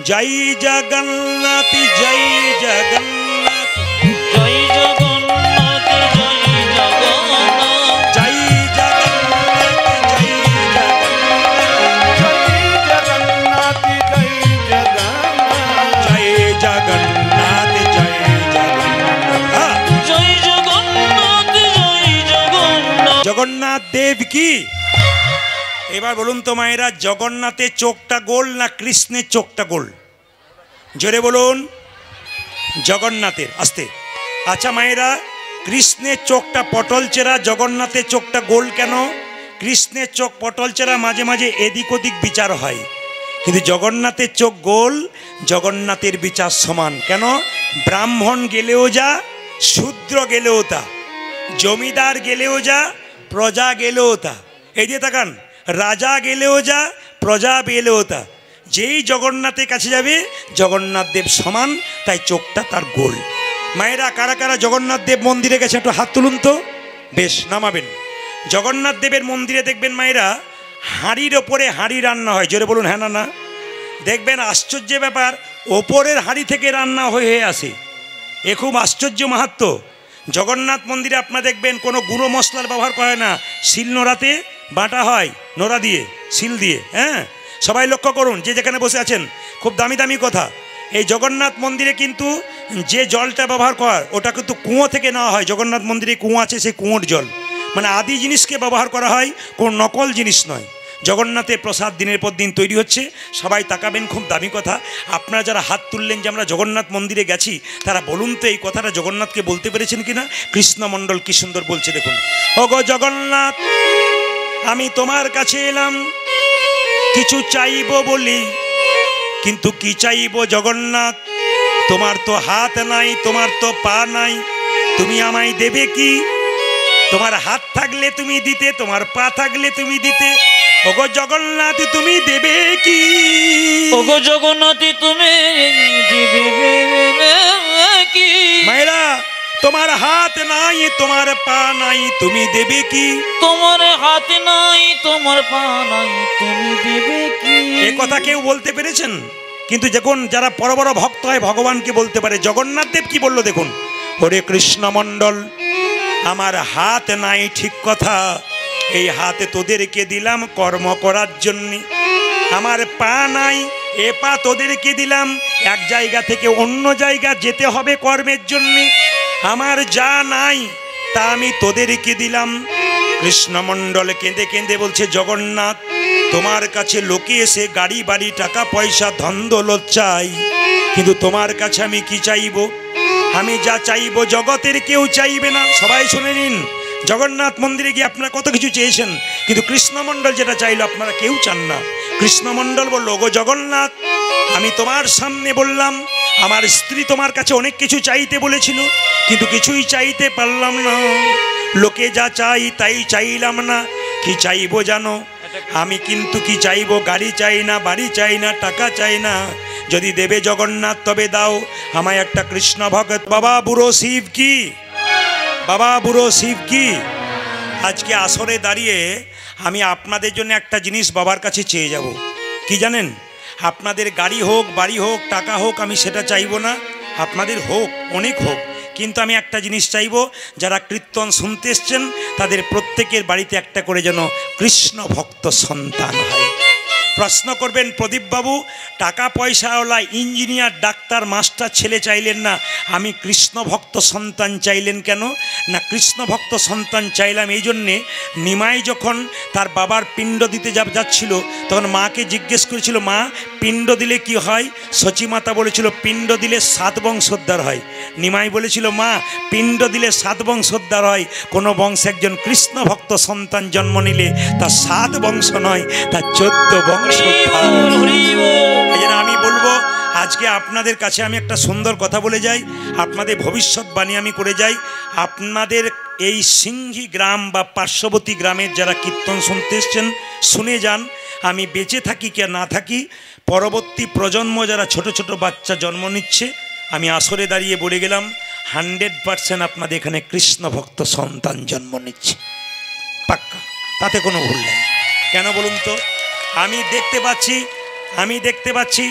জয় জগন্নাথ জয় জগন্নাথ জয় জগন্নাথ জয় জগন্নাথ জয় জগন্নাথ জয় জগন্নাথ জয় জগন্নাথ জয় জগন্নাথ জয় জগন্নাথ। জয় জগন্নাথ জয় জগন্নাথ। জগন্নাথ দেব কি? এবার বলুন তো মায়েরা, জগন্নাথের চোখটা গোল না কৃষ্ণের চোখটা গোল? জোরে বলুন। জগন্নাথের, আস্তে। আচ্ছা মায়েরা, কৃষ্ণের চোখটা পটল চেরা, জগন্নাথের চোখটা গোল কেন? কৃষ্ণের চোখ পটল চেরা, মাঝে মাঝে এদিক ওদিক বিচার হয়, কিন্তু জগন্নাথের চোখ গোল, জগন্নাথের বিচার সমান। কেন? ব্রাহ্মণ গেলেও যা, শূদ্র গেলেও তা, জমিদার গেলেও যা, প্রজা গেলেও তা। এই দিয়ে তাকান, রাজা গেলেও যা, প্রজা গেলেও তা। যেই জগন্নাথের কাছে যাবে জগন্নাথ দেব সমান, তাই চোখটা তার গোল। মায়েরা, কারা কারা জগন্নাথ দেব মন্দিরে গেছে একটু হাত তুলুন তো। বেশ, নামাবেন। জগন্নাথ দেবের মন্দিরে দেখবেন মায়েরা, হাঁড়ির ওপরে হাঁড়ি রান্না হয়। জোরে বলুন হ্যাঁ না না। দেখবেন আশ্চর্য ব্যাপার, ওপরের হাঁড়ি থেকে রান্না হয়ে আসে। এ খুব আশ্চর্য মাহাত্ম্য। জগন্নাথ মন্দিরে আপনারা দেখবেন কোনো গুঁড়ো মশলার ব্যবহার করে না, শিল নোড়াতে বাটা হয়, নোড়া দিয়ে, শিল দিয়ে। হ্যাঁ, সবাই লক্ষ্য করুন, যে যেখানে বসে আছেন। খুব দামি দামি কথা। এই জগন্নাথ মন্দিরে কিন্তু যে জলটা ব্যবহার করার, ওটা কিন্তু কুয়ো থেকে নেওয়া হয়। জগন্নাথ মন্দিরে কুয়ো আছে, সেই কুয়োর জল, মানে আদি জিনিসকে ব্যবহার করা হয়, কোনো নকল জিনিস নয়। জগন্নাথের প্রসাদ দিনের পর দিন তৈরি হচ্ছে। সবাই তাকাবেন, খুব দামি কথা। আপনারা যারা হাত তুললেন যে আমরা জগন্নাথ মন্দিরে গেছি, তারা বলুন তো এই কথাটা জগন্নাথকে বলতে পেরেছেন কিনা? কৃষ্ণমণ্ডল কি সুন্দর বলছে দেখুন। ওগো জগন্নাথ, আমি তোমার কাছে এলাম কিছু চাইব বলি, কিন্তু কি চাইব জগন্নাথ? তোমার তো হাত নাই, তোমার তো পা নাই, তুমি আমায় দেবে কি? তোমার হাত থাকলে তুমি দিতে, তোমার পা থাকলে তুমি দিতে। ওগো জগন্নাথ, তুমি দেবে কি? ওগো জগন্নাথ তুমি দিবে কি? মায়েরা, তোমার হাত নাই, তোমার পা নাই, তুমি দেবে কি? তোমার হাত নাই, তোমার পা নাই, তুমি দিবে কি? এ কথা কেউ বলতে পেরেছেন? কিন্তু যখন যারা বড় বড় ভক্ত হয় ভগবানকে বলতে পারে। জগন্নাথ দেব কি বললো দেখুন, হরে কৃষ্ণমণ্ডল, আমার হাত নাই ঠিক কথা, এই হাতে তোদেরকে দিলাম কর্ম করার জন্য। আমার পা নাই, এ পা তোদেরকে দিলাম এক জায়গা থেকে অন্য জায়গা যেতে হবে কর্মের জন্য। আমার যা নাই তা আমি তোদেরকে দিলাম। কৃষ্ণমণ্ডল কেঁদে কেঁদে বলছে, জগন্নাথ, তোমার কাছে লোকে এসে গাড়ি বাড়ি টাকা পয়সা ধন দৌলত চাই, কিন্তু তোমার কাছে আমি কি চাইব? আমি যা চাইব জগতের কেউ চাইবে না। সবাই শুনে নিন, জগন্নাথ মন্দিরে গিয়ে আপনারা কত কিছু চেয়েছেন, কিন্তু কৃষ্ণমণ্ডল যেটা চাইলো আপনারা কেউ চান না। কৃষ্ণমণ্ডল বলল, ওগো জগন্নাথ, আমি তোমার সামনে বললাম আমার স্ত্রী তোমার কাছে অনেক কিছু চাইতে বলেছিল, কিন্তু কিছুই চাইতে পারলাম না। লোকে যা চাই তাই চাইলাম না। কি চাইবো জানো? আমি কিন্তু কি চাইবো? গাড়ি চাই না, বাড়ি চাই না, টাকা চাই না। যদি দেবে জগন্নাথ তবে দাও আমায় একটা কৃষ্ণ ভগত। বাবা বুড়ো শিব কি, বাবা বুড়ো শিব কি। আজকে আসরে দাঁড়িয়ে আমি আপনাদের জন্য একটা জিনিস বাবার কাছে চেয়ে যাব। কি জানেন? আপনাদের গাড়ি হোক, বাড়ি হোক, টাকা হোক, আমি সেটা চাইবো না। আপনাদের হোক, অনেক হোক, কিন্তু আমি একটা জিনিস চাইবো, যারা কীর্তন শুনতে এসছেন তাদের প্রত্যেকের বাড়িতে একটা করে যেন কৃষ্ণ ভক্ত সন্তান হয়। প্রশ্ন করবেন, প্রদীপবাবু টাকা পয়সাওয়ালা ইঞ্জিনিয়ার, ডাক্তার, মাস্টার ছেলে চাইলেন না, আমি কৃষ্ণ ভক্ত সন্তান চাইলেন কেন? না, কৃষ্ণ ভক্ত সন্তান চাইলাম এই জন্যে, নিমাই যখন তার বাবার পিণ্ড দিতে যাচ্ছিল তখন মাকে জিজ্ঞেস করেছিল, মা পিণ্ড দিলে কি হয়? সচিমাতা বলেছিল পিণ্ড দিলে 7 বংশোদ্ধার হয়। নিমাই বলেছিল, মা পিণ্ড দিলে 7 বংশোদ্ধার হয়, কোনো বংশে একজন কৃষ্ণ ভক্ত সন্তান জন্ম নিলে তার 7 বংশ নয়, তার 14 বংশ। আমি বলবো আজকে আপনাদের কাছে আমি একটা সুন্দর কথা বলে যাই, আপনাদের ভবিষ্যৎবাণী আমি করে যাই। আপনাদের এই সিংহি গ্রাম বা পার্শ্ববর্তী গ্রামের যারা কীর্তন শুনতে এসছেন, শুনে যান। আমি বেঁচে থাকি কি না থাকি, পরবর্তী প্রজন্ম যারা ছোট ছোট বাচ্চা জন্ম নিচ্ছে, আমি আসরে দাঁড়িয়ে বলে গেলাম 100% আপনাদের এখানে কৃষ্ণ ভক্ত সন্তান জন্ম নিচ্ছে, পাক্কা, তাতে কোনো ভুল নেই। কেন বলুন তো? আমি দেখতে পাচ্ছি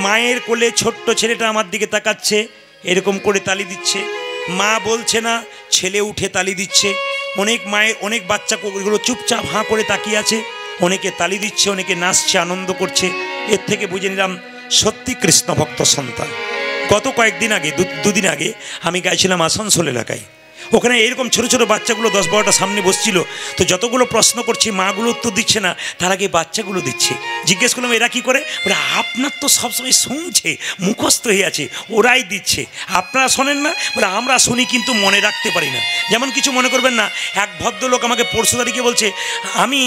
মায়ের কোলে ছোট্ট ছেলেটা আমার দিকে তাকাচ্ছে, এরকম করে তালি দিচ্ছে। মা বলছে না, ছেলে উঠে তালি দিচ্ছে। অনেক মায়ের, অনেক বাচ্চা এগুলো চুপচাপ হাঁ করে তাকিয়ে আছে, অনেকে তালি দিচ্ছে, অনেকে নাচছে, আনন্দ করছে। এর থেকে বুঝে নিলাম সত্যি কৃষ্ণ ভক্ত সন্তান। গত কয়েকদিন আগে, দুদিন আগে আমি গাইছিলাম আসানসোল এলাকায়। ওখানে এরকম ছোটো ছোটো বাচ্চাগুলো 10-12টা সামনে বসছিল। তো যতগুলো প্রশ্ন করছি মাগুলো উত্তর দিচ্ছে না, তার আগে বাচ্চাগুলো দিচ্ছে। জিজ্ঞেস করলাম এরা কী করে? বলে আপনার তো সবসময় শুনছে, মুখস্থ হয়ে আছে, ওরাই দিচ্ছে, আপনারা শোনেন না? বলে আমরা শুনি কিন্তু মনে রাখতে পারি না। যেমন কিছু মনে করবেন না, এক ভদ্রলোক আমাকে পরশু তারিখে বলছে, আমি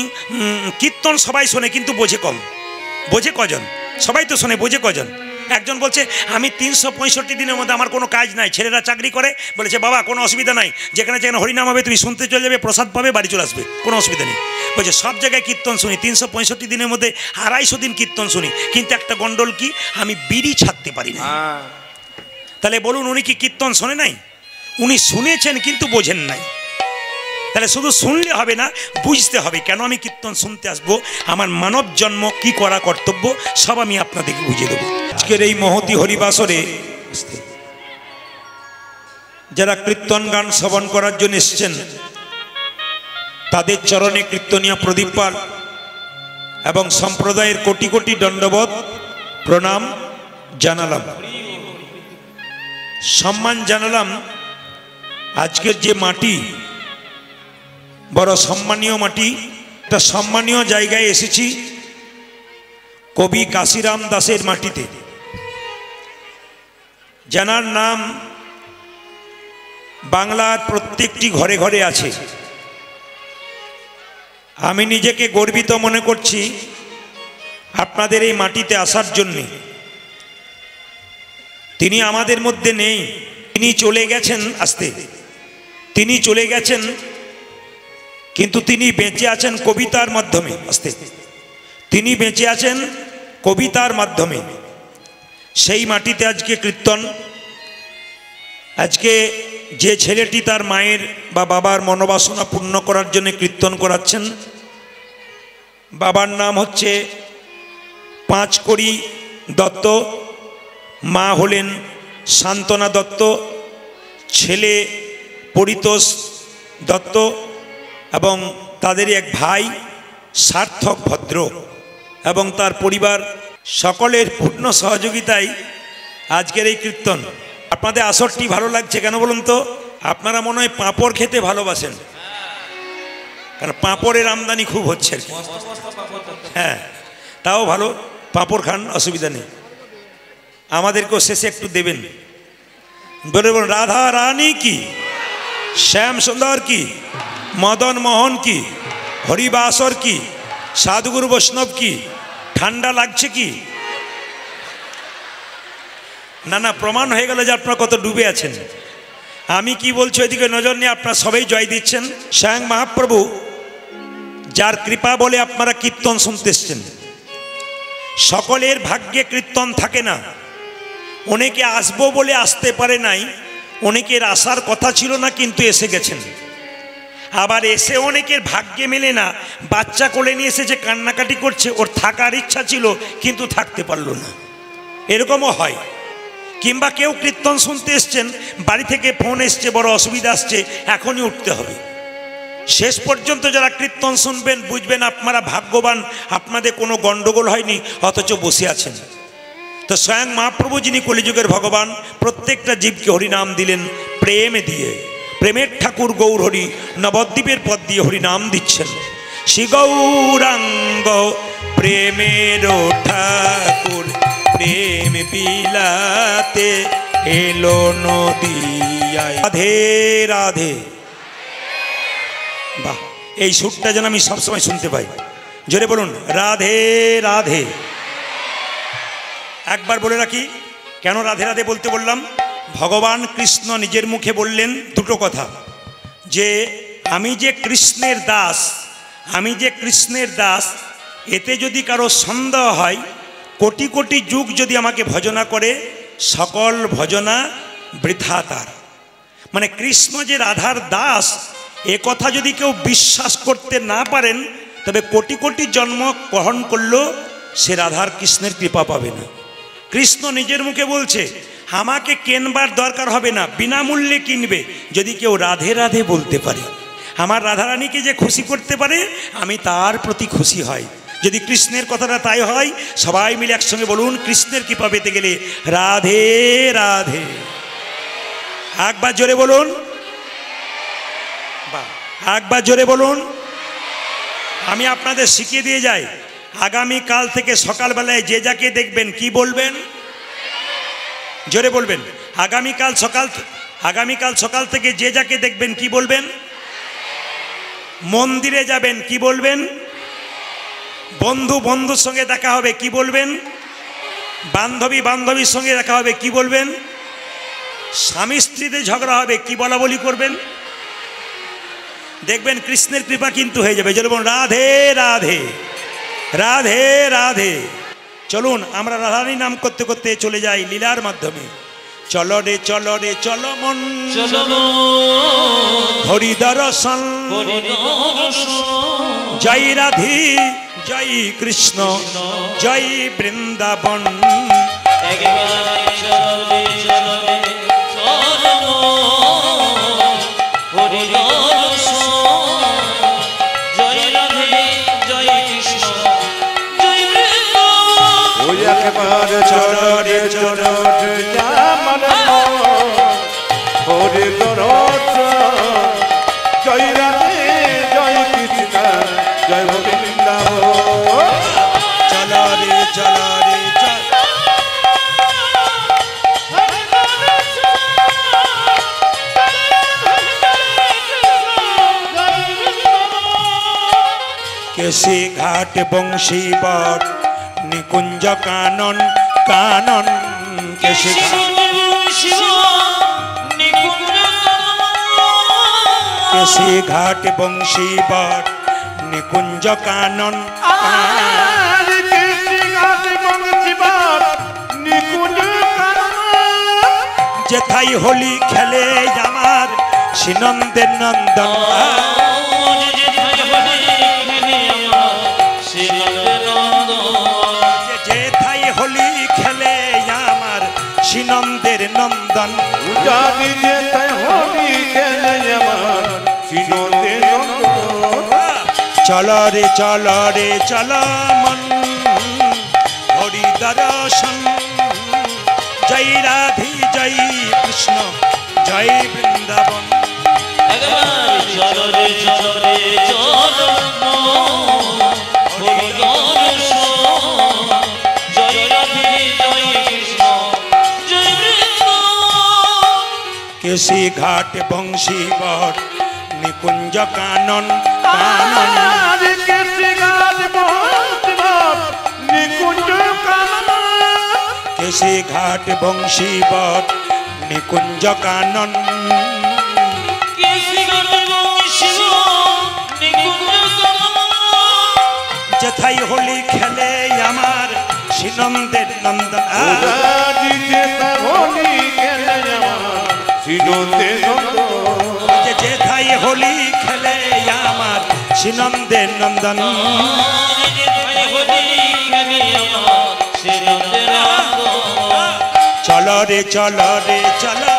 কীর্তন সবাই শোনে কিন্তু বোঝে কম। বোঝে কজন? সবাই তো শোনে, বোঝে কজন? একজন বলছে আমি 365 দিনের মধ্যে আমার কোনো কাজ নাই, ছেলেরা চাকরি করে। বলেছে বাবা কোনো অসুবিধা নাই, যেখানে যেখানে হরিনাম হবে তুমি শুনতে চলে যাবে, প্রসাদ পাবে, বাড়ি চলে আসবে, কোনো অসুবিধা নেই। বলছে সব জায়গায় কীর্তন শুনি, 365 দিনের মধ্যে 250 দিন কীর্তন শুনি, কিন্তু একটা গন্ডল কি, আমি বিড়ি ছাড়তে পারি না। তাহলে বলুন উনি কি কীর্তন শোনে নাই? উনি শুনেছেন কিন্তু বোঝেন নাই। তাহলে শুধু শুনলে হবে না, বুঝতে হবে কেন আমি কীর্তন শুনতে আসবো, আমার মানব জন্ম কি করা কর্তব্য, সব আমি আপনাদেরকে বুঝিয়ে দেবো। আজকের এই মহতি হরিবাসরে যারা কীর্তন গান শ্রবণ করার জন্য এসছেন, তাদের চরণে কীর্তনীয় প্রদীপ পাল এবং সম্প্রদায়ের কোটি কোটি দণ্ডবত প্রণাম জানালাম, সম্মান জানালাম। আজকের যে মাটি বড় সম্মানীয় মাটি, একটা সম্মানীয় জায়গায় এসেছি, কবি কাশিরাম দাসের মাটিতে, যার নাম বাংলার প্রত্যেকটি ঘরে ঘরে আছে। আমি নিজেকে গর্বিত মনে করছি আপনাদের এই মাটিতে আসার জন্যে। তিনি আমাদের মধ্যে নেই, তিনি চলে গেছেন আসতে, তিনি চলে গেছেন, কিন্তু তিনি বেঁচে আছেন কবিতার মাধ্যমে। আসতে তিনি বেঁচে আছেন কবিতার মাধ্যমে। সেই মাটিতে আজকে কীর্তন। আজকে যে ছেলেটি তার মায়ের বা বাবার মনোবাসনা পূর্ণ করার জন্য কীর্তন করাচ্ছেন, বাবার নাম হচ্ছে পাঁচকড়ি দত্ত, মা হলেন শান্তনা দত্ত, ছেলে পরিতোষ দত্ত এবং তাদেরই এক ভাই সার্থক ভদ্র এবং তার পরিবার, সকলের পূর্ণ সহযোগিতায় আজকের এই কীর্তন। আপনাদের আসরটি ভালো লাগছে কেন বলুন তো? আপনারা মনে হয় পাঁপড় খেতে ভালোবাসেন, কারণ পাঁপড়ের আমদানি খুব হচ্ছে আর কি। হ্যাঁ, তাও ভালো, পাঁপড় খান, অসুবিধা নেই। আমাদেরকেও শেষে একটু দেবেন। বলে বলুন রাধা রানী কি, শ্যাম সুন্দর কি, মদন মোহন কি, হরিবাসর কি, সাধুগুরু বৈষ্ণব কি, ঠান্ডা লাগছে কি? না না, প্রমাণ হয়ে গেল যে আপনারা কত ডুবে আছেন। আমি কি বলছি ওইদিকে নজর নিয়ে আপনারা সবাই জয় দিচ্ছেন। স্বয়ং মহাপ্রভু যার কৃপা বলে আপনারা কীর্তন শুনতে এসছেন। সকলের ভাগ্যে কীর্তন থাকে না। অনেকে আসবো বলে আসতে পারে নাই, অনেকের আসার কথা ছিল না কিন্তু এসে গেছেন। আবার এসে অনেকের ভাগ্যে মেলে না, বাচ্চা কোলে নিয়ে এসেছে কান্নাকাটি করছে, ওর থাকার ইচ্ছা ছিল কিন্তু থাকতে পারলো না, এরকমও হয়। কিংবা কেউ কীর্তন শুনতে এসছেন, বাড়ি থেকে ফোন এসছে, বড় অসুবিধা আসছে, এখনই উঠতে হবে। শেষ পর্যন্ত যারা কীর্তন শুনবেন বুঝবেন আপনারা ভাগ্যবান, আপনাদের কোনো গণ্ডগোল হয়নি, অথচ বসে আছেন। তো স্বয়ং মহাপ্রভু যিনি কলিযুগের ভগবান, প্রত্যেকটা জীবকে হরিনাম দিলেন প্রেমে দিয়ে। প্রেমের ঠাকুর গৌর হরি নবদ্বীপের পদ দিয়ে হরিনাম দিচ্ছেন। শ্রী গৌরাঙ্গ প্রেমের ঠাকুর প্রেম বিলাতে এলো নদিয়ায়। রাধে রাধে। বাহ, এই সুরটা যেন আমি সবসময় শুনতে পাই। জোরে বলুন রাধে রাধে। একবার বলে রাখি কেন রাধে রাধে বলতে বললাম। ভগবান কৃষ্ণ নিজের মুখে বললেন দুটো কথা, যে আমি যে কৃষ্ণের দাস, আমি যে কৃষ্ণের দাস, এতে যদি কারো সন্দেহ হয়, কোটি কোটি যুগ যদি আমাকে ভজনা করে, সকল ভজনা বৃথা তার। মানে কৃষ্ণ যে রাধার দাস, এ কথা যদি কেউ বিশ্বাস করতে না পারেন, তবে কোটি কোটি জন্ম গ্রহণ করলেও সে রাধার কৃষ্ণের কৃপা পাবে না। কৃষ্ণ নিজের মুখে বলছে, আমাকে কেনবার দরকার হবে না, বিনামূল্যে কিনবে যদি কেউ রাধে রাধে বলতে পারে। আমার রাধারানীকে যে খুশি করতে পারে, আমি তার প্রতি খুশি হয়। যদি কৃষ্ণের কথাটা তাই হয়, সবাই মিলে একসঙ্গে বলুন, কৃষ্ণের কৃপা পেতে গেলে রাধে রাধে। একবার জোরে বলুন, একবার জোরে বলুন। আমি আপনাদের শিখিয়ে দিয়ে যাই, আগামীকাল থেকে সকালবেলায় যে যাকে দেখবেন কি বলবেন? জোরে বলবেন। আগামীকাল সকাল থেকে যে যাকে দেখবেন কি বলবেন? মন্দিরে যাবেন কি বলবেন? বন্ধুর সঙ্গে দেখা হবে কি বলবেন? বান্ধবীর সঙ্গে দেখা হবে কি বলবেন? স্বামী স্ত্রীতে ঝগড়া হবে কি বলা বলি করবেন? দেখবেন কৃষ্ণের কৃপা কিন্তু হয়ে যাবে। চলো বলুন রাধে রাধে রাধে রাধে। চলুন আমরা রাধারানী নাম করতে করতে চলে যাই লীলার মাধ্যমে। চলো রে চলো রে চলো মন, হরি দর্শন, জয় রাধে জয় কৃষ্ণ জয় বৃন্দাবন। চলো রে চলো হরে জয় রাধে জয় কৃষ্ণ জয় বৃন্দাবন। চলো রে চলো রে কেশি ঘাট বংশী বট নিকুঞ্জ কানন কানন। কেশি ঘাট বংশী বট নিকুঞ্জ কানন। যেথাই হোলি খেলে আমার শ্রীনন্দের নন্দন। যেথাই হোলি খেলে আমার শ্রীনন্দের নন্দন। চলো রে চলো মন, হরি দর্শন, জয় রাধে জয় কৃষ্ণ জয় বৃন্দাবন। চলো রে চলো হরি দর্শন, জয় রাধে জয় কৃষ্ণ জয় বৃন্দাবন। কেশি ঘাট বংশী বট নিকুঞ্জ কানন কানন কেশে ঘাট বংশীবট নিকুঞ্জ কানন যেথাই হোলি খেলে আমার শ্রীনন্দের নন্দন যেথাই হোলি খেলে আমার শ্রীনন্দের নন্দন চলো রে চলো রে চলো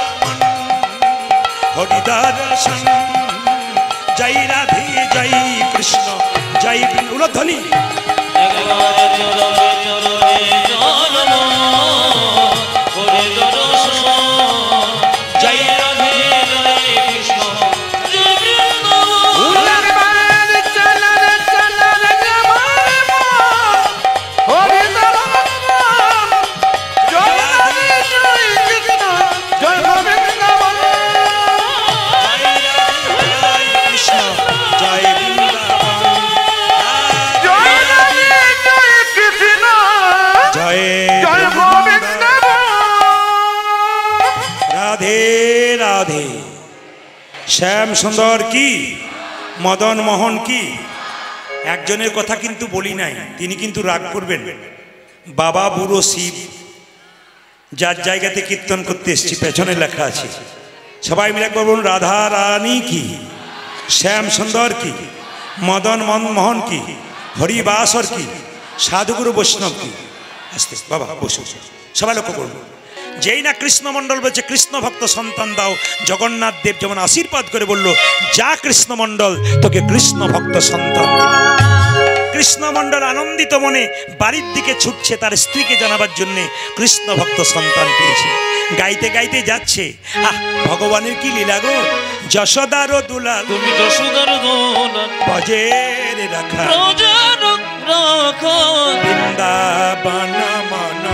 হরিদর্শন জয় রাধে জয় কৃষ্ণ জয় উলধ্বনি জয় রাধে জয় কৃষ্ণ রাধে শ্যাম সুন্দর কি মদন মোহন কি একজনের কথা কিন্তু বলি নাই, তিনি কিন্তু রাগ করবেন। বাবা বুড়ো শিব যার জায়গাতে কীর্তন করতে এসেছি পেছনে লেখা আছে, সবাই মিলে একবার বলুন রাধা রানী কি, শ্যাম সুন্দর কি, মদন মোহন কি, হরিবাসর কি, সাধুগুরু বৈষ্ণব কি। আস্তে বাবা বসু, সবাই লক্ষ্য করুন। যেই না কৃষ্ণমণ্ডল বলছে কৃষ্ণ ভক্ত সন্তান দাও, জগন্নাথ দেব যেমন আশীর্বাদ করে বলল যা কৃষ্ণমণ্ডল তোকে কৃষ্ণ ভক্ত সন্তান দিলাম। কৃষ্ণমণ্ডল আনন্দিত মনে বাড়ির দিকে ছুটছে তার স্ত্রীকে জানাবার জন্যে কৃষ্ণ ভক্ত সন্তান পেয়েছে। গাইতে গাইতে যাচ্ছে, আহ ভগবানের কি লীলা গো, যশোদারও দুলাল তুমি যশোদার দুলাল বজের রাখা বৃন্দাবন মন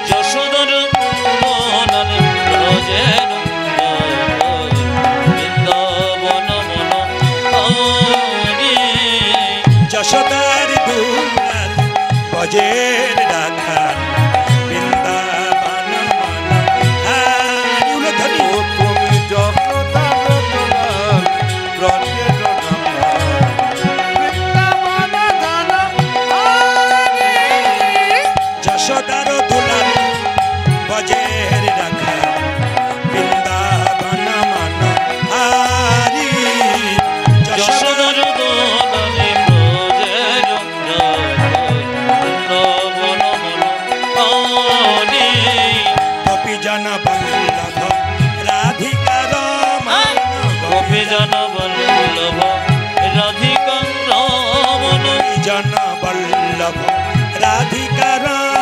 যশোদার মনাল ব্রজের বৃন্দাবন মন যশোদার দুলাল বজের রাখা বৃন্দাবন যশোদার দুলাল বজের রাখা বৃন্দাবন মন হারি যশোদার দোলালে ব্রজের বৃন্দাবন মন হারি গোপী জন বল্লভ রাধিকা রমণ গোপী জন বল্লভ রাধিকা রমণ জন বল্লভ রাধিকা রমণ